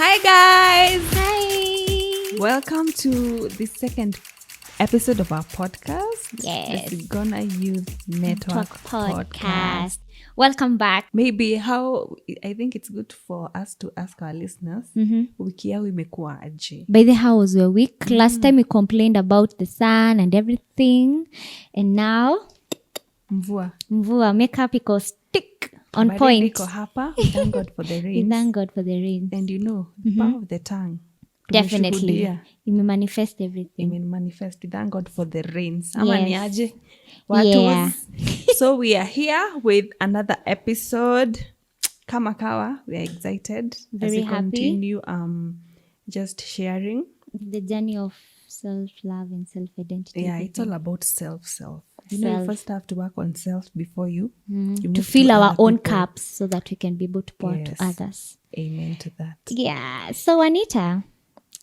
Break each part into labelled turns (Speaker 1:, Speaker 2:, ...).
Speaker 1: Hi guys!
Speaker 2: Hi!
Speaker 1: Welcome to the second episode of our podcast.
Speaker 2: Yes.
Speaker 1: The Gonna Use Network podcast.
Speaker 2: Welcome back.
Speaker 1: Maybe I think it's good for us to ask our listeners, wiki yao imekuwa aje?
Speaker 2: By the how was your week? Last time we complained about the sun and everything. And now, mvua makeup iko stick on
Speaker 1: Baridi
Speaker 2: point.
Speaker 1: iko hapa. We thank God for the rains.
Speaker 2: We thank God for the rain.
Speaker 1: And you know, the power of the tongue.
Speaker 2: Definitely.
Speaker 1: Tumeshuhudia.
Speaker 2: You manifest everything.
Speaker 1: Manifest. We thank God for the rains. Ama
Speaker 2: Yes.
Speaker 1: ni aje?
Speaker 2: Yeah.
Speaker 1: So we are here with another episode. Kama kawa, we are excited
Speaker 2: Very
Speaker 1: as we
Speaker 2: happy.
Speaker 1: continue just sharing.
Speaker 2: The journey of self-love and self-identity.
Speaker 1: Yeah, it's all about self. You know, you first have to work on self before you
Speaker 2: to
Speaker 1: move
Speaker 2: fill our
Speaker 1: other
Speaker 2: own
Speaker 1: people.
Speaker 2: cups so that we can be able to pour
Speaker 1: Yes.
Speaker 2: to others.
Speaker 1: Amen to that.
Speaker 2: Yeah. So Anita,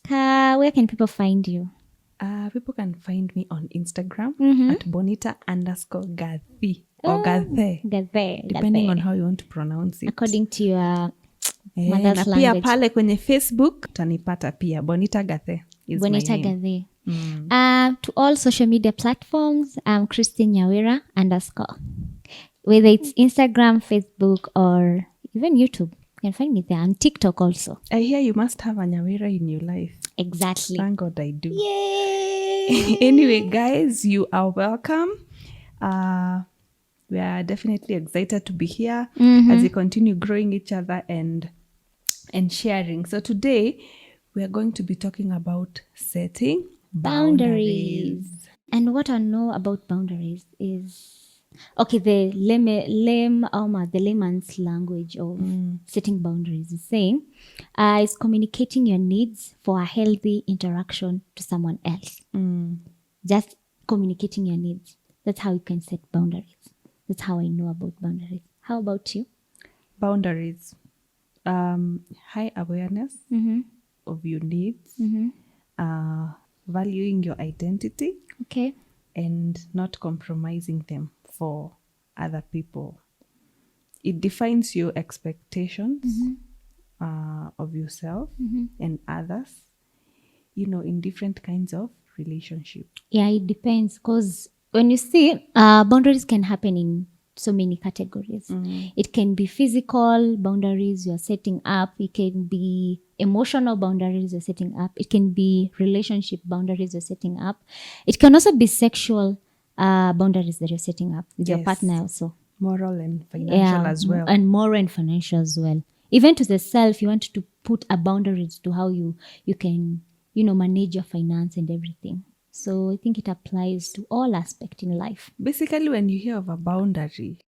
Speaker 2: where can people find you?
Speaker 1: People can find me on Instagram at bonita_gathi or gathe, depending on how you want to pronounce it.
Speaker 2: According to your
Speaker 1: Na
Speaker 2: mother's
Speaker 1: pia
Speaker 2: language.
Speaker 1: pale kwenye Facebook tanipata pia Bonita Gathe is
Speaker 2: Bonita
Speaker 1: my name.
Speaker 2: Gathe. To all social media platforms, I'm Christine Nyawira _ whether it's Instagram, Facebook, or even YouTube. You can find me there. I'm TikTok also.
Speaker 1: I hear you must have a Nyawira in your life.
Speaker 2: Exactly.
Speaker 1: Thank God I do.
Speaker 2: Yay!
Speaker 1: Anyway, guys, you are welcome. We are definitely excited to be here as we continue growing each other and sharing. So today we are going to be talking about setting boundaries.
Speaker 2: And what I know about boundaries is the layman's language of setting boundaries is saying is communicating your needs for a healthy interaction to someone else. Just communicating your needs. That's how you can set boundaries. That's how I know about boundaries. How about you?
Speaker 1: Boundaries. High awareness of your needs, valuing your identity,
Speaker 2: Okay.
Speaker 1: and not compromising them for other people. It defines your expectations of yourself and others, in different kinds of relationship.
Speaker 2: Yeah, it depends because when you see boundaries can happen in so many categories. It can be physical boundaries you're setting up. It can be emotional boundaries you're setting up. It can be relationship boundaries you're setting up. It can also be sexual boundaries that you're setting up with your
Speaker 1: Yes.
Speaker 2: partner also.
Speaker 1: Moral and financial as well.
Speaker 2: And moral and financial as well. Even to the self, you want to put a boundaries to how you can, manage your finance and everything. So I think it applies to all aspects in life.
Speaker 1: Basically, when you hear of a boundary,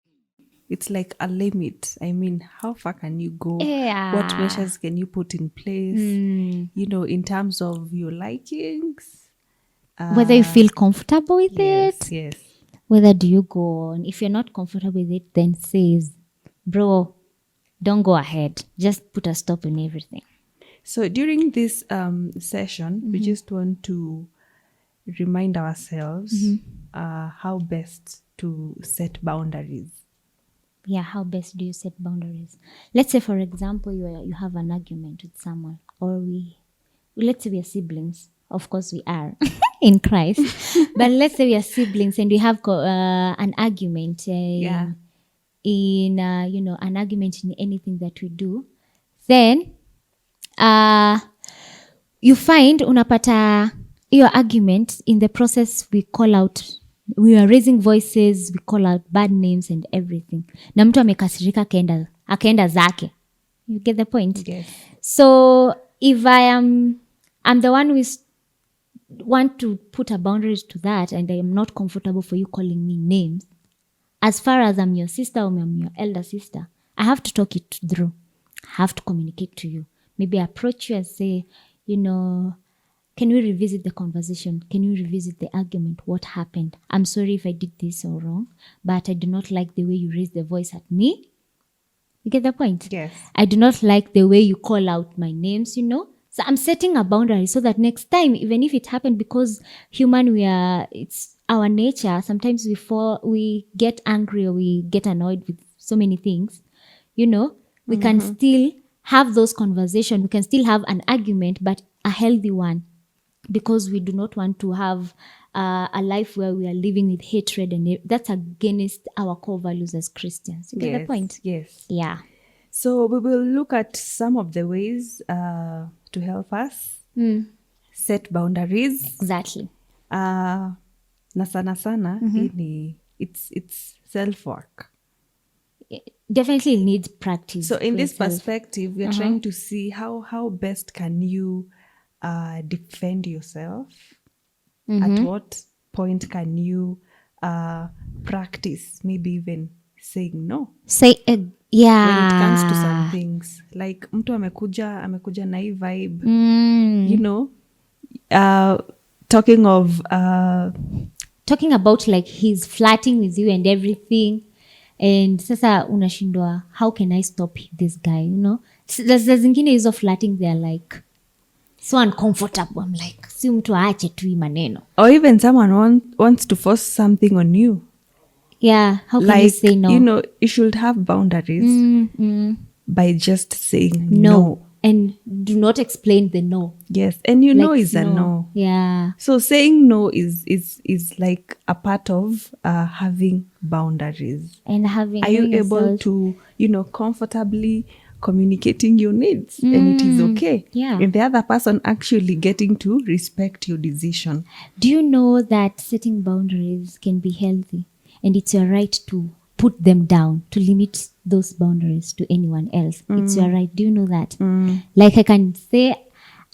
Speaker 1: it's like a limit. I mean, how far can you go?
Speaker 2: Yeah.
Speaker 1: What measures can you put in place? In terms of your likings.
Speaker 2: Whether you feel comfortable with it,
Speaker 1: Yes.
Speaker 2: whether do you go on. If you're not comfortable with it, then says, bro, don't go ahead. Just put a stop on everything.
Speaker 1: So during this session, we just want to remind ourselves how best to set boundaries.
Speaker 2: Yeah, how best do you set boundaries? Let's say, for example, you have an argument with someone, or let's say we are siblings. Of course, we are in Christ. But let's say we are siblings and we have an argument. An argument in anything that we do. Then, you find unapata your argument in the process. We are raising voices, we call out bad names and everything. Na mtu amekasirika akaenda zake. You get the point?
Speaker 1: Yes.
Speaker 2: So if I'm the one who want to put a boundaries to that, and I am not comfortable for you calling me names, as far as I'm your sister or I'm your elder sister, I have to talk it through. I have to communicate to you. Maybe approach you and say, can we revisit the conversation? Can we revisit the argument? What happened? I'm sorry if I did this or wrong, but I do not like the way you raise the voice at me. You get the point?
Speaker 1: Yes.
Speaker 2: I do not like the way you call out my names, So I'm setting a boundary so that next time, even if it happened, because it's our nature. Sometimes before we get angry or we get annoyed with so many things, we can still have those conversations. We can still have an argument, but a healthy one, because we do not want to have a life where we are living with hatred, and that's against our core values as Christians. You get the point?
Speaker 1: Yes.
Speaker 2: Yeah.
Speaker 1: So we will look at some of the ways to help us set boundaries.
Speaker 2: Exactly.
Speaker 1: Na sana it's self work.
Speaker 2: Definitely needs practice.
Speaker 1: So in
Speaker 2: for
Speaker 1: this
Speaker 2: yourself.
Speaker 1: perspective, we are trying to see how best can you defend yourself. At what point can you practice maybe even saying no
Speaker 2: Say yeah.
Speaker 1: when it comes to some things, like mtu amekuja na hii vibe, you know, talking
Speaker 2: about like he's flirting with you and everything, and sasa unashindwa, how can I stop this guy, you know? There's zingine hizo flirting, they're like so uncomfortable. I'm like, si mtu aache tu hii maneno.
Speaker 1: or even someone wants to force something on you.
Speaker 2: Yeah, how can
Speaker 1: like,
Speaker 2: you say no?
Speaker 1: You know, you should have boundaries by just saying no.
Speaker 2: And do not explain the no.
Speaker 1: Yes, and you
Speaker 2: like,
Speaker 1: know is a no.
Speaker 2: Yeah.
Speaker 1: So saying no is like a part of having boundaries.
Speaker 2: And having,
Speaker 1: are you able to, you know, comfortably communicating your needs, and it is okay.
Speaker 2: Yeah.
Speaker 1: And the other person actually getting to respect your decision.
Speaker 2: Do you know that setting boundaries can be healthy, and it's your right to put them down, to limit those boundaries to anyone else? It's your right. Do you know that? Like I can say,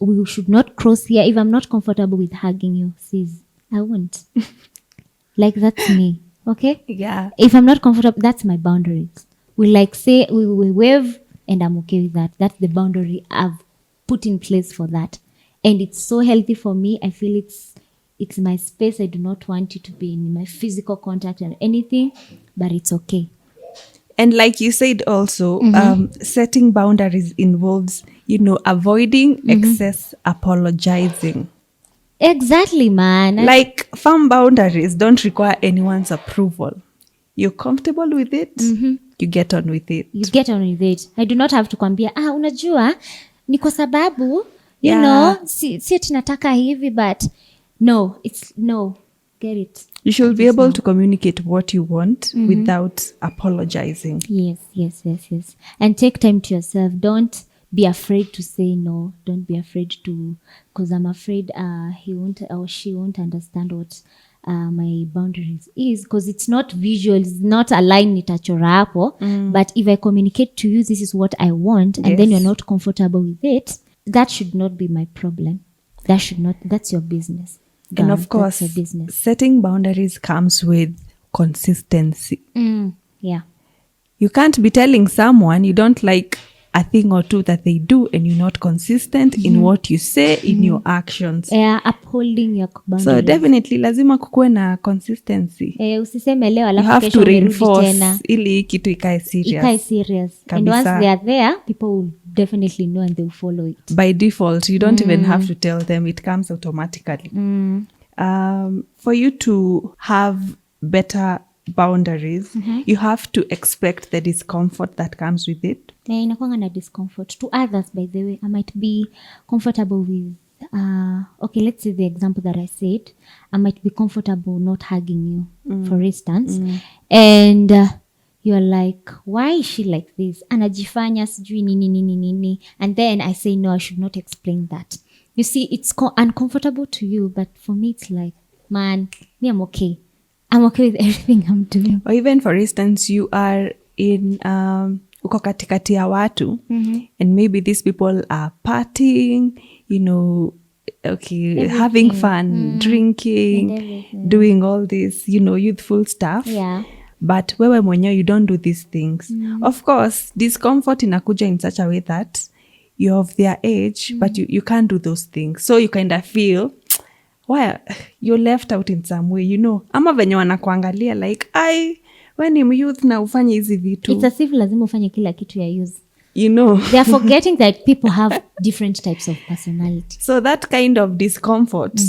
Speaker 2: we should not cross here. If I'm not comfortable with hugging you, sis, I won't. Like that's me. Okay?
Speaker 1: Yeah.
Speaker 2: If I'm not comfortable, that's my boundaries. We like say, we wave, and I'm okay with that. That's the boundary I've put in place for that. And it's so healthy for me. I feel it's my space. I do not want you to be in my physical contact and anything, but it's okay.
Speaker 1: And like you said also, setting boundaries involves, you know, avoiding excess apologizing.
Speaker 2: Exactly, man.
Speaker 1: Like firm boundaries don't require anyone's approval. You're comfortable with it, you get on with it.
Speaker 2: You get on with it. I do not have to kwambia, unajua, ni kwa sababu, you
Speaker 1: Yeah.
Speaker 2: know, si ati nataka hivi, but no, it's no. Get it.
Speaker 1: You should be able to communicate what you want without apologizing.
Speaker 2: Yes. And take time to yourself. Don't be afraid to say no. Don't be afraid to, because I'm afraid he won't or she won't understand what my boundaries is, because it's not visual, it's not a line nitachora hapo. But if I communicate to you, this is what I want, and then you're not comfortable with it, that should not be my problem. That's your business.
Speaker 1: And of course,
Speaker 2: that's your business.
Speaker 1: Setting boundaries comes with consistency.
Speaker 2: Yeah.
Speaker 1: You can't be telling someone you don't like a thing or two that they do, and you're not consistent in what you say, in your actions.
Speaker 2: Yeah, upholding your boundaries.
Speaker 1: So definitely lazima kukuwe na consistency.
Speaker 2: Usiseme leo
Speaker 1: You
Speaker 2: alafu
Speaker 1: have
Speaker 2: kesho
Speaker 1: to
Speaker 2: umerudi
Speaker 1: reinforce
Speaker 2: tena.
Speaker 1: ili kitu ikae serious.
Speaker 2: Ikae serious. And once they are there, people will definitely know and they will follow it.
Speaker 1: By default, you don't even have to tell them, it comes automatically. For you to have better boundaries, you have to expect the discomfort that comes with it.
Speaker 2: Inakuanga na discomfort. To others, by the way, I might be comfortable with, okay, let's say the example that I said. I might be comfortable not hugging you, for instance. And you're like, why is she like this? Anajifanya sijui nini. And then I say, no, I should not explain that. You see, it's uncomfortable to you, but for me, it's like, man, me, I'm okay. I'm okay with everything I'm doing.
Speaker 1: Or even, for instance, you are in uko katikati ya watu, and maybe these people are partying, you know, okay, having fun, drinking, doing all this, you know, youthful stuff.
Speaker 2: Yeah.
Speaker 1: But wewe mwenyewe, you don't do these things. Of course, discomfort inakuja in such a way that you're of their age, but you can't do those things. So you kind of feel, why you're left out in some way, you know. Ama venye wanakuangalia like, when I'm youth na ufanye hizi vitu.
Speaker 2: It's as if lazima ufanye kila kitu ya use.
Speaker 1: You know.
Speaker 2: They are forgetting that people have different types of personality.
Speaker 1: So that kind of discomfort,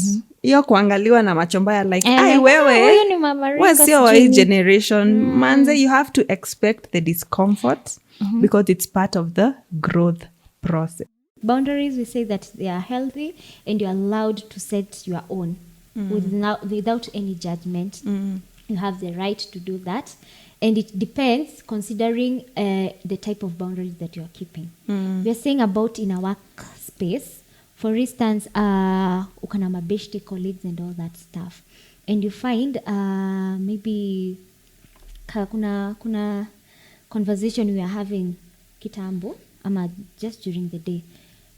Speaker 1: hiyo kuangaliwa na macho mbaya like, wewe,
Speaker 2: huyu ni mama Rika
Speaker 1: sio wa hii
Speaker 2: sijui.
Speaker 1: generation. Manze, you have to expect the discomfort. because it's part of the growth process.
Speaker 2: Boundaries, we say that they are healthy and you're allowed to set your own without any judgment. You have the right to do that. And it depends considering the type of boundaries that you're keeping. We're saying about in a workspace, for instance, ukana mabeshte colleagues and all that stuff. And you find maybe kuna conversation we are having kitambo, ama just during the day.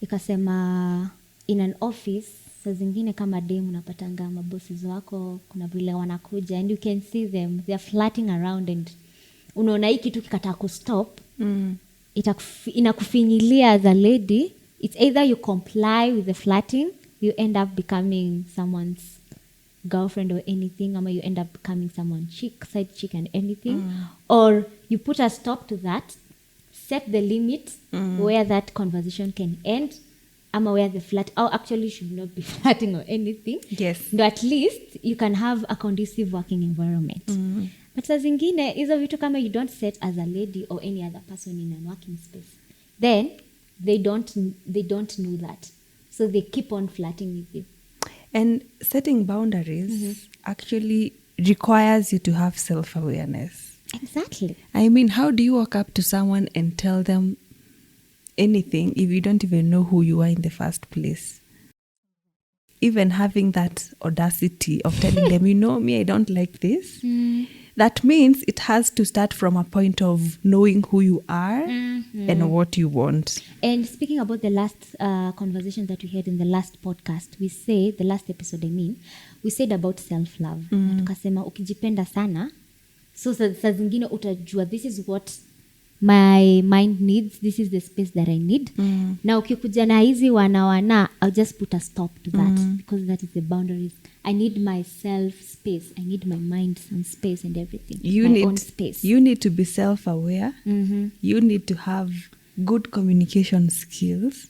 Speaker 2: Ikasema in an office, saa zingine kama dem unapatanga mabosses wako, kuna vile wanakuja and you can see them, they are flirting around and unaona hii kitu kikataa kustop, inakufinyilia as a lady. It's either you comply with the flirting, you end up becoming someone's girlfriend or anything, or you end up becoming someone's side chick and anything, or you put a stop to that, set the limit where that conversation can end, ama where the flirt, or actually should not be flirting or anything.
Speaker 1: Yes.
Speaker 2: But at least you can have a conducive working environment. But saa zingine, hizo vitu kama you don't set as a lady or any other person in a working space, then they don't know that. So they keep on flirting with you.
Speaker 1: And setting boundaries actually requires you to have self-awareness.
Speaker 2: Exactly.
Speaker 1: I mean, how do you walk up to someone and tell them anything if you don't even know who you are in the first place? Even having that audacity of telling them, you know me, I don't like this. That means it has to start from a point of knowing who you are and what you want.
Speaker 2: And speaking about the last conversation that we had in the last podcast, we say, the last episode I mean, we said about self-love. Tukasema ukijipenda sana, so saa zingine utajua, this is what my mind needs, this is the space that I need. Na ukikuja na hizi wana, I'll just put a stop to that because that is the boundaries. I need my self space. I need my mind and space and everything. Own space.
Speaker 1: You need to be self-aware. You need to have good communication skills.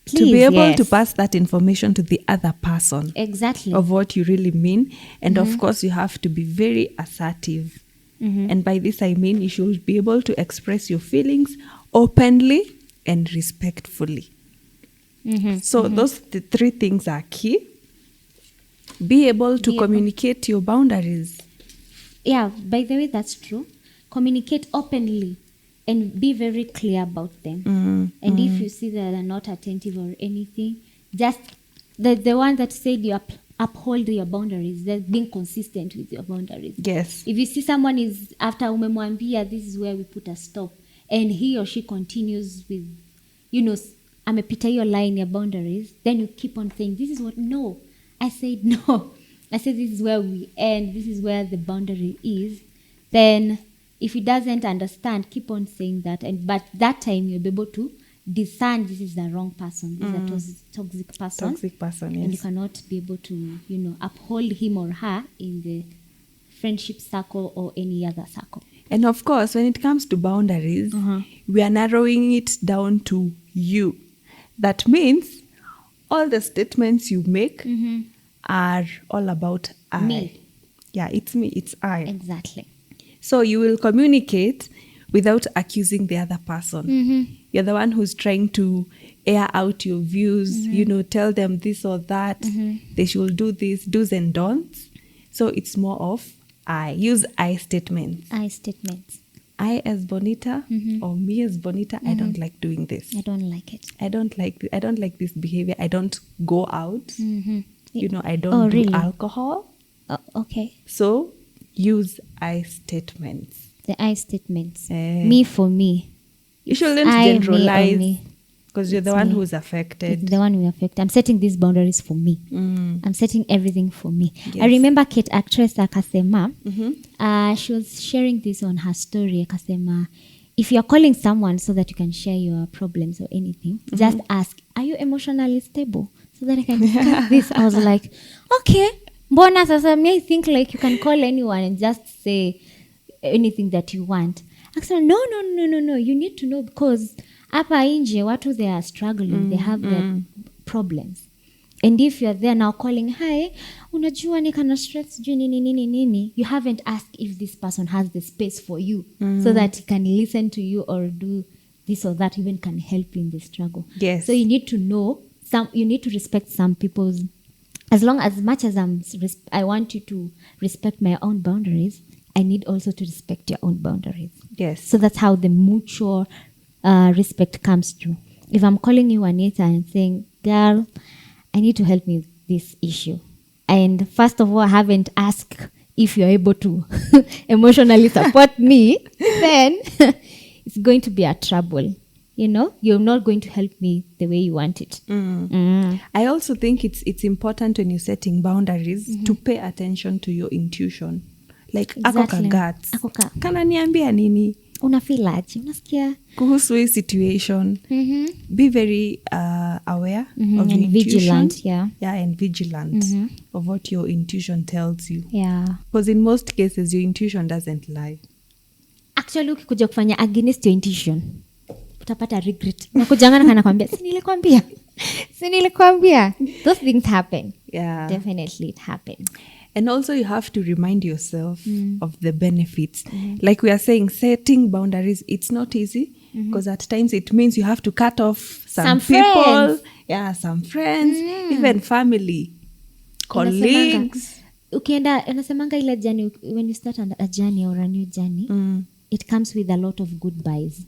Speaker 2: Please,
Speaker 1: to be able to pass that information to the other person.
Speaker 2: Exactly.
Speaker 1: Of what you really mean. And of course, you have to be very assertive. And by this, I mean you should be able to express your feelings openly and respectfully. So those three things are key. Be able to communicate your boundaries.
Speaker 2: Yeah, by the way, that's true. Communicate openly and be very clear about them. And if you see that they're not attentive or anything, just the one that said you uphold your boundaries, they're being consistent with your boundaries.
Speaker 1: Yes.
Speaker 2: If you see someone is after umemwambia, this is where we put a stop, and he or she continues with, amepita your line, your boundaries, then you keep on saying, this is what, no. I said no. I said this is where we end. This is where the boundary is. Then if he doesn't understand, keep on saying that. But that time you'll be able to discern this is the wrong person. This is a toxic person.
Speaker 1: Toxic person, yes.
Speaker 2: And you cannot be able to, uphold him or her in the friendship circle or any other circle.
Speaker 1: And of course, when it comes to boundaries, we are narrowing it down to you. That means all the statements you make are all about I.
Speaker 2: Me.
Speaker 1: Yeah, it's me, it's I.
Speaker 2: Exactly.
Speaker 1: So you will communicate without accusing the other person. You're the one who's trying to air out your views, tell them this or that. They should do this, do's and don'ts. So it's more of I. Use I statements.
Speaker 2: I statements.
Speaker 1: I as Bonita or me as Bonita, I don't like doing this.
Speaker 2: I don't like it.
Speaker 1: I don't like this behavior. I don't go out. I don't do
Speaker 2: really?
Speaker 1: alcohol.
Speaker 2: Oh, okay.
Speaker 1: So use I statements.
Speaker 2: The I statements. Me for me.
Speaker 1: You shouldn't
Speaker 2: I,
Speaker 1: generalize
Speaker 2: me.
Speaker 1: because you're the one who's affected.
Speaker 2: It's the one who affected. I'm setting these boundaries for me. I'm setting everything for me.
Speaker 1: Yes.
Speaker 2: I remember Kate, actress Akasema, she was sharing this on her story. Akasema, if you're calling someone so that you can share your problems or anything, just ask, are you emotionally stable? So that I can discuss this. I was like, okay. Mbona sasa me, I think like you can call anyone and just say anything that you want. Actually, no. You need to know because hapa nje watu they are struggling. They have their problems. And if you're there now calling, hi, unajua nikana stress juu nini, you haven't asked if this person has the space for you so that he can listen to you or do this or that, even can help you in the struggle.
Speaker 1: Yes.
Speaker 2: So you need to know you need to respect some people's, as much as I want you to respect my own boundaries, I need also to respect your own boundaries.
Speaker 1: Yes.
Speaker 2: So that's how the mutual respect comes through. If I'm calling you Anita and saying, girl, I need to help me with this issue. And first of all, I haven't asked if you're able to emotionally support me, then it's going to be a trouble. You know, you're not going to help me the way you want it.
Speaker 1: I also think it's important when you're setting boundaries to pay attention to your intuition. Like,
Speaker 2: Exactly.
Speaker 1: ako ka guts.
Speaker 2: Ako ka.
Speaker 1: Kana niambia nini
Speaker 2: Unafeel aje? Unasikia?
Speaker 1: kuhusu hii situation? Be very aware of your
Speaker 2: And
Speaker 1: intuition.
Speaker 2: vigilant, yeah.
Speaker 1: Yeah, and vigilant of what your intuition tells you.
Speaker 2: Yeah.
Speaker 1: Because in most cases, your intuition doesn't lie.
Speaker 2: Actually, ukikuja kufanya against your intuition, utapata regret. Nakujangana kana kwambia, si nilikwambia. Those things happen.
Speaker 1: Yeah.
Speaker 2: Definitely it happens.
Speaker 1: And also you have to remind yourself of the benefits. Like we are saying, setting boundaries, it's not easy because at times it means you have to cut off some people.
Speaker 2: Friends.
Speaker 1: Yeah, some friends, even family, colleagues.
Speaker 2: Unasemanga ile journey, when you start a journey or a new journey, it comes with a lot of goodbyes.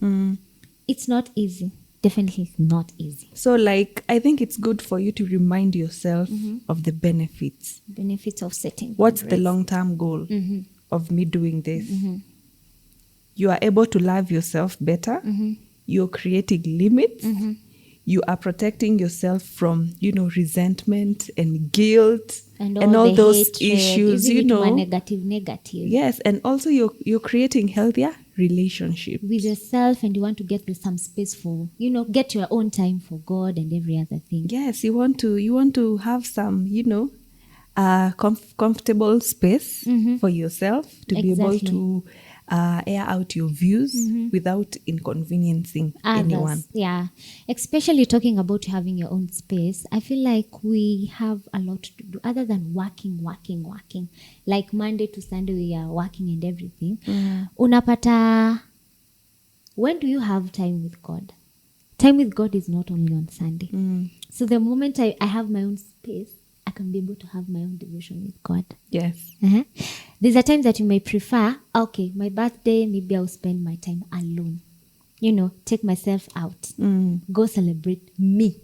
Speaker 2: It's not easy. Definitely not easy.
Speaker 1: So like, I think it's good for you to remind yourself of the benefits.
Speaker 2: Benefits of setting.
Speaker 1: What's the long-term goal of me doing this? You are able to love yourself better. You're creating limits. You are protecting yourself from, resentment and guilt
Speaker 2: and
Speaker 1: all
Speaker 2: the
Speaker 1: those
Speaker 2: hatred,
Speaker 1: issues,
Speaker 2: even it negative.
Speaker 1: Yes, and also you're creating healthier relationships
Speaker 2: with yourself, and you want to get some space for, get your own time for God and every other thing.
Speaker 1: Yes, you want to have some, comfortable space for yourself to be able to air out your views without inconveniencing anyone.
Speaker 2: Yeah, especially talking about having your own space. I feel like we have a lot to do other than working. Like Monday to Sunday we are working and everything. Unapata, when do you have time with God? Time with God is not only on Sunday. So the moment I have my own space, I can be able to have my own devotion with God.
Speaker 1: Yes.
Speaker 2: There's a time that you may prefer, okay, my birthday, maybe I'll spend my time alone. Take myself out. Go celebrate me.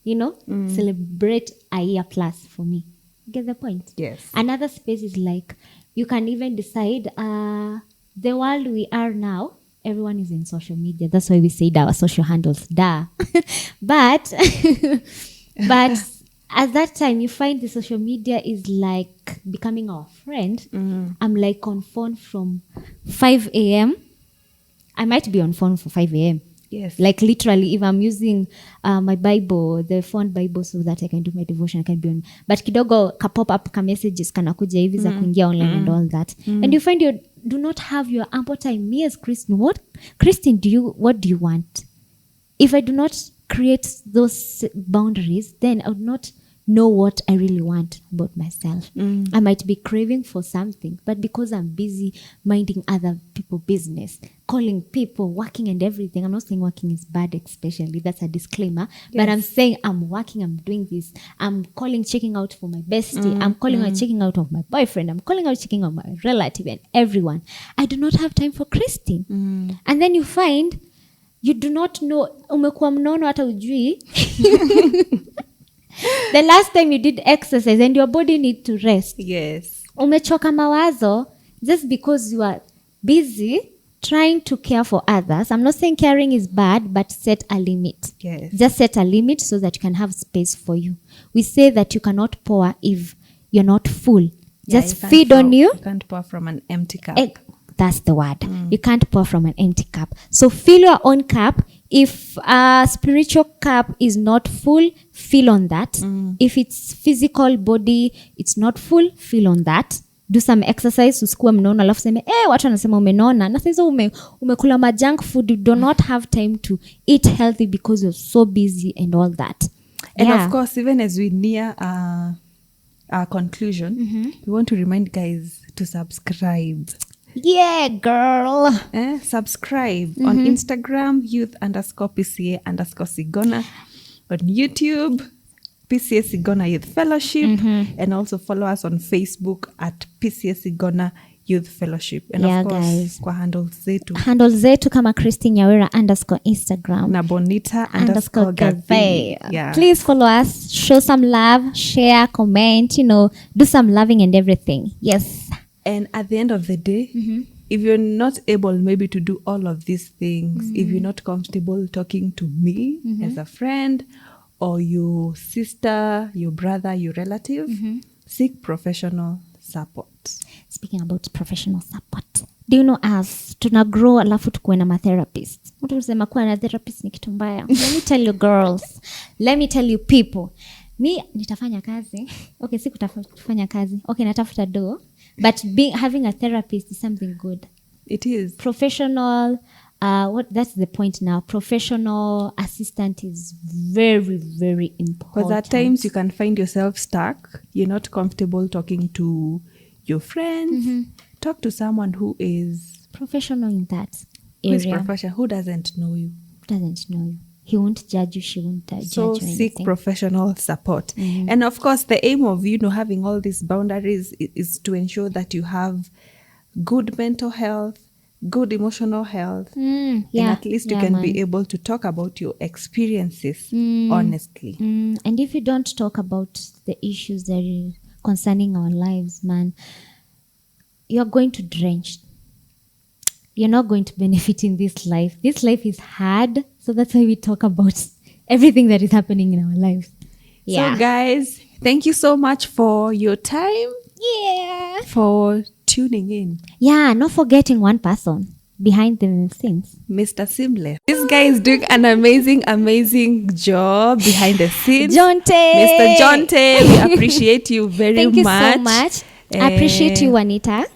Speaker 2: Celebrate a year plus for me. Get the point?
Speaker 1: Yes. Another
Speaker 2: Another space is like, you can even decide, the world we are now, everyone is in social media. That's why we said our social handles, duh. But at that time, you find the social media is like becoming our friend. I'm like on phone from 5 a.m. I might be on phone for 5 a.m.
Speaker 1: Yes.
Speaker 2: Like literally, if I'm using my Bible, the phone Bible, so that I can do my devotion, I can be on. But kidogo ka pop up ka messages kana kuja hivi za kuingia online and all that. And you find you do not have your ample time. Me as Christian, what do you want? If I do not create those boundaries, then I would not know what I really want about myself. I might be craving for something, but because I'm busy minding other people's business, calling people, working and everything. I'm not saying working is bad, especially. That's a disclaimer. Yes. But I'm saying I'm working, I'm doing this. I'm calling, checking out for my bestie. I'm calling out, checking out of my boyfriend. I'm calling out, checking out my relative and everyone. I do not have time for Christine. And then you find you do not know, umekuwa mnono hata ujui. The last time you did exercise and your body need to rest.
Speaker 1: Yes.
Speaker 2: Umechoka mawazo just because you are busy trying to care for others. I'm not saying caring is bad, but set a limit.
Speaker 1: Yes.
Speaker 2: Just set a limit so that you can have space for you. We say that you cannot pour if you're not full.
Speaker 1: Yeah,
Speaker 2: just feed on you.
Speaker 1: You can't pour from an empty cup.
Speaker 2: That's the word. You can't pour from an empty cup. So fill your own cup. If a spiritual cup is not full, fill on that. If it's physical body, it's not full, fill on that. Do some exercise, usikuwe mnono, alafu seme, watu wanasema umenona. Na sasa umekula ma junk food, you do not have time to eat healthy because you're so busy and all that.
Speaker 1: And of course, even as we near our conclusion, we want to remind guys to subscribe.
Speaker 2: Yeah, girl.
Speaker 1: Subscribe on Instagram, youth_PCA_Sigona. On YouTube, PCA Sigona Youth Fellowship. And also follow us on Facebook at PCA Sigona Youth Fellowship. And
Speaker 2: Yeah,
Speaker 1: of course,
Speaker 2: guys.
Speaker 1: kwa handles
Speaker 2: zetu kama Christine Nyawira _Instagram.
Speaker 1: na Bonita_Gathei. Yeah.
Speaker 2: Please follow us, show some love, share, comment, do some loving and everything. Yes.
Speaker 1: And at the end of the day, if you're not able maybe to do all of these things, if you're not comfortable talking to me as a friend or your sister, your brother, your relative, seek professional support.
Speaker 2: Speaking about professional support, do you know us tuna grow alafu tukuwe na matherapist. Mtu usema kuwa na therapist ni kitu mbaya. Let me tell you girls, let me tell you people, mi nitafanya kazi. Okay, si kutafanya kazi. Okay, natafuta do. But having a therapist is something good.
Speaker 1: It is.
Speaker 2: Professional, that's the point now. Professional assistant is very, very important.
Speaker 1: Because at times you can find yourself stuck. You're not comfortable talking to your friends. Talk to someone who is
Speaker 2: professional in that
Speaker 1: area. Who is
Speaker 2: professional?
Speaker 1: Who doesn't know you?
Speaker 2: Doesn't know you. He won't judge you. She won't judge you.
Speaker 1: So seek professional support. And of course, the aim of having all these boundaries is to ensure that you have good mental health, good emotional health, and at least you can be able to talk about your experiences honestly.
Speaker 2: And if you don't talk about the issues that are concerning our lives, man, you're going to drench. You're not going to benefit in this life. This life is hard. So that's why we talk about everything that is happening in our lives. Yeah.
Speaker 1: So guys, thank you so much for your time.
Speaker 2: Yeah.
Speaker 1: For tuning in.
Speaker 2: Yeah, not forgetting one person behind the scenes.
Speaker 1: Mr. Seamless. This guy is doing an amazing job behind the scenes.
Speaker 2: Jonte.
Speaker 1: Mr. Jonte, we appreciate you very
Speaker 2: Thank you
Speaker 1: much.
Speaker 2: so much. I appreciate you, Juanita.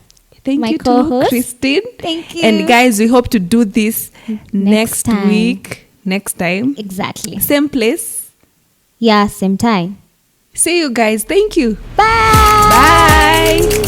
Speaker 1: Thank
Speaker 2: my
Speaker 1: you
Speaker 2: co-host.
Speaker 1: to Christine.
Speaker 2: Thank you.
Speaker 1: And guys, we hope to do this next
Speaker 2: time.
Speaker 1: week. Next time.
Speaker 2: Exactly.
Speaker 1: Same place.
Speaker 2: Yeah, same time.
Speaker 1: See you guys. Thank you.
Speaker 2: Bye.
Speaker 1: Bye.